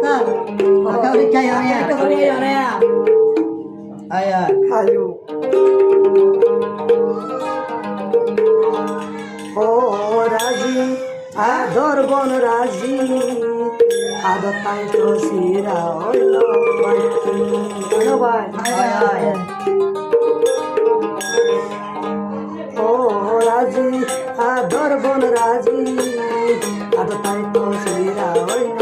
ta ka uri kai ya ka uri ya aya ayo ও রাজি আদর বন রাজি আদর তাই তো সিরা হইল ভাই aya ও রাজি আদর বন রাজি আদর তাই তো সিরা হইল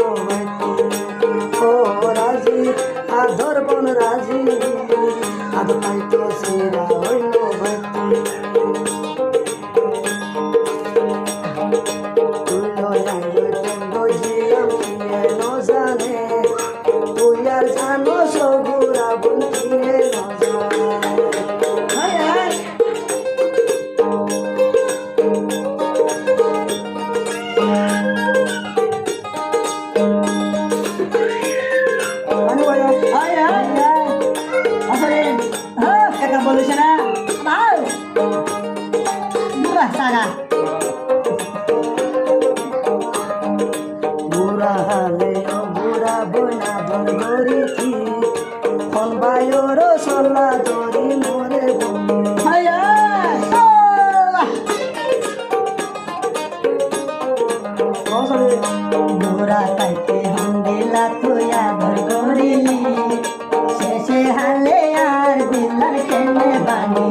ও রাজি আদর বন রাজি আদর তাই তো সিরা হইল বুড়া হালে বুড়া বইনা ধর ধরিছি ফল বায়ুর সল্লা ধরি মরে বুড়া তাইতে হন্দিলা তুয়া ধর করিলি শেষে হালে আর দিলার কেনে বানি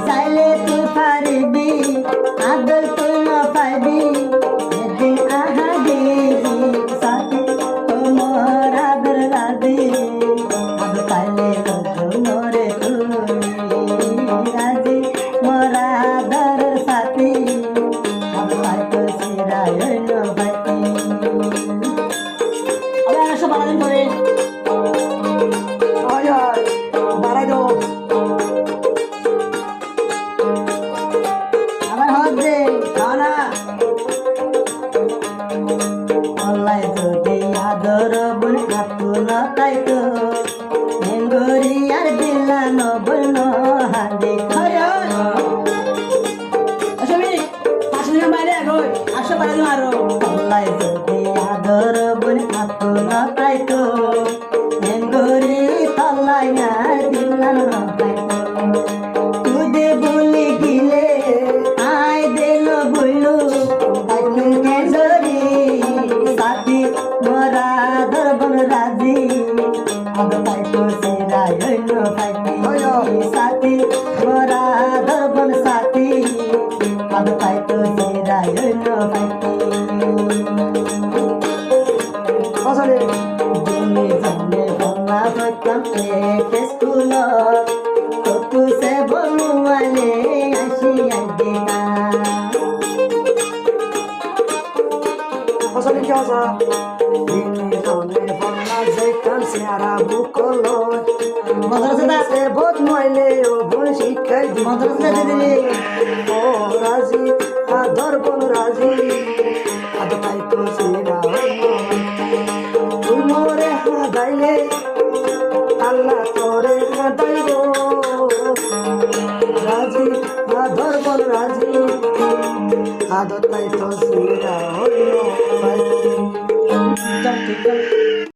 চাইলে তুই পারিবি আদর তুই না পাইবি যেদিন আহা দিবি সাথে তোমার আদর রাধি আদর পাইলে মরে তুই রাজি মোরা আদর সাথী আদর পাইতো সিরা হইল ভাতি আবার আসো বাড়াদিন করে আয় আয় বাড়াই দাও আবার হাত দে না অল্লাই যদি আদর বল হাতু না তাই তো মেঙ্গরি আর দিলা ন বল ন হাতে আসো বাইরে মারো অল্লাই যদি আদর বল হাতু না তাই তো মেঙ্গরি তল্লাই না দিলা ন তাই তো তুদে বলি গিলে আয় দিল বইলো তাইতুন কে জরি সাথী মোরা দরবন রাজি আদ তাই তো সেরা হইল ফাইতি সাথী মোরা দরবন সাথী আদ তাই তো সেরা হইল ফাইতি আসলে তুমি জানে বলা হইতাম এক স্কুল তো সে বলুয়ালে আসি আইদিনা আসলে কি আছে দিনে জানে বলা যেতাম সারা বুকলো মাদ্রাসা সে বহুত নইলে ও বল শিখাই দি মাদ্রাসা দিলে ও রাজি আদর বন